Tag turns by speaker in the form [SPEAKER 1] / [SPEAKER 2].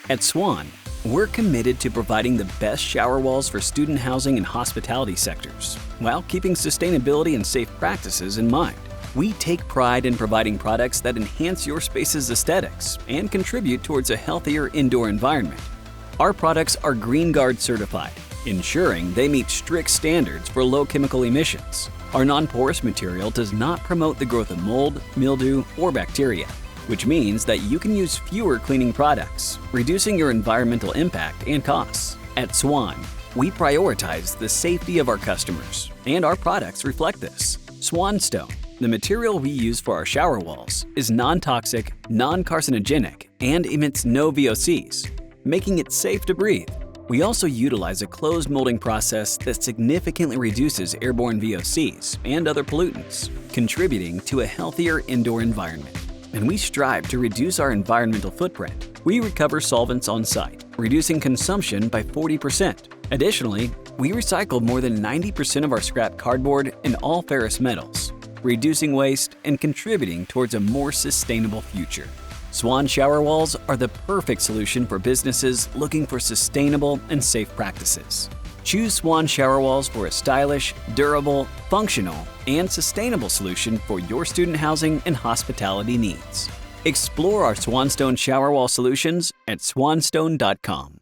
[SPEAKER 1] At Swan, we're committed to providing the best shower walls for student housing and hospitality sectors, while keeping sustainability and safe practices in mind. We take pride in providing products that enhance your space's aesthetics and contribute towards a healthier indoor environment. Our products are Greenguard Certified, ensuring they meet strict standards for low chemical emissions. Our non-porous material does not promote the growth of mold, mildew, or bacteria, which means that you can use fewer cleaning products, reducing your environmental impact and costs. At Swan, we prioritize the safety of our customers, and our products reflect this. Swanstone, the material we use for our shower walls, is non-toxic, non-carcinogenic, and emits no VOCs, making it safe to breathe. We also utilize a closed molding process that significantly reduces airborne VOCs and other pollutants, contributing to a healthier indoor environment. And we strive to reduce our environmental footprint. We recover solvents on site, reducing consumption by 40%. Additionally, we recycle more than 90% of our scrap cardboard and all ferrous metals, reducing waste and contributing towards a more sustainable future. Swan shower walls are the perfect solution for businesses looking for sustainable and safe practices. Choose Swan shower walls for a stylish, durable, functional, and sustainable solution for your student housing and hospitality needs. Explore our Swanstone shower wall solutions at swanstone.com.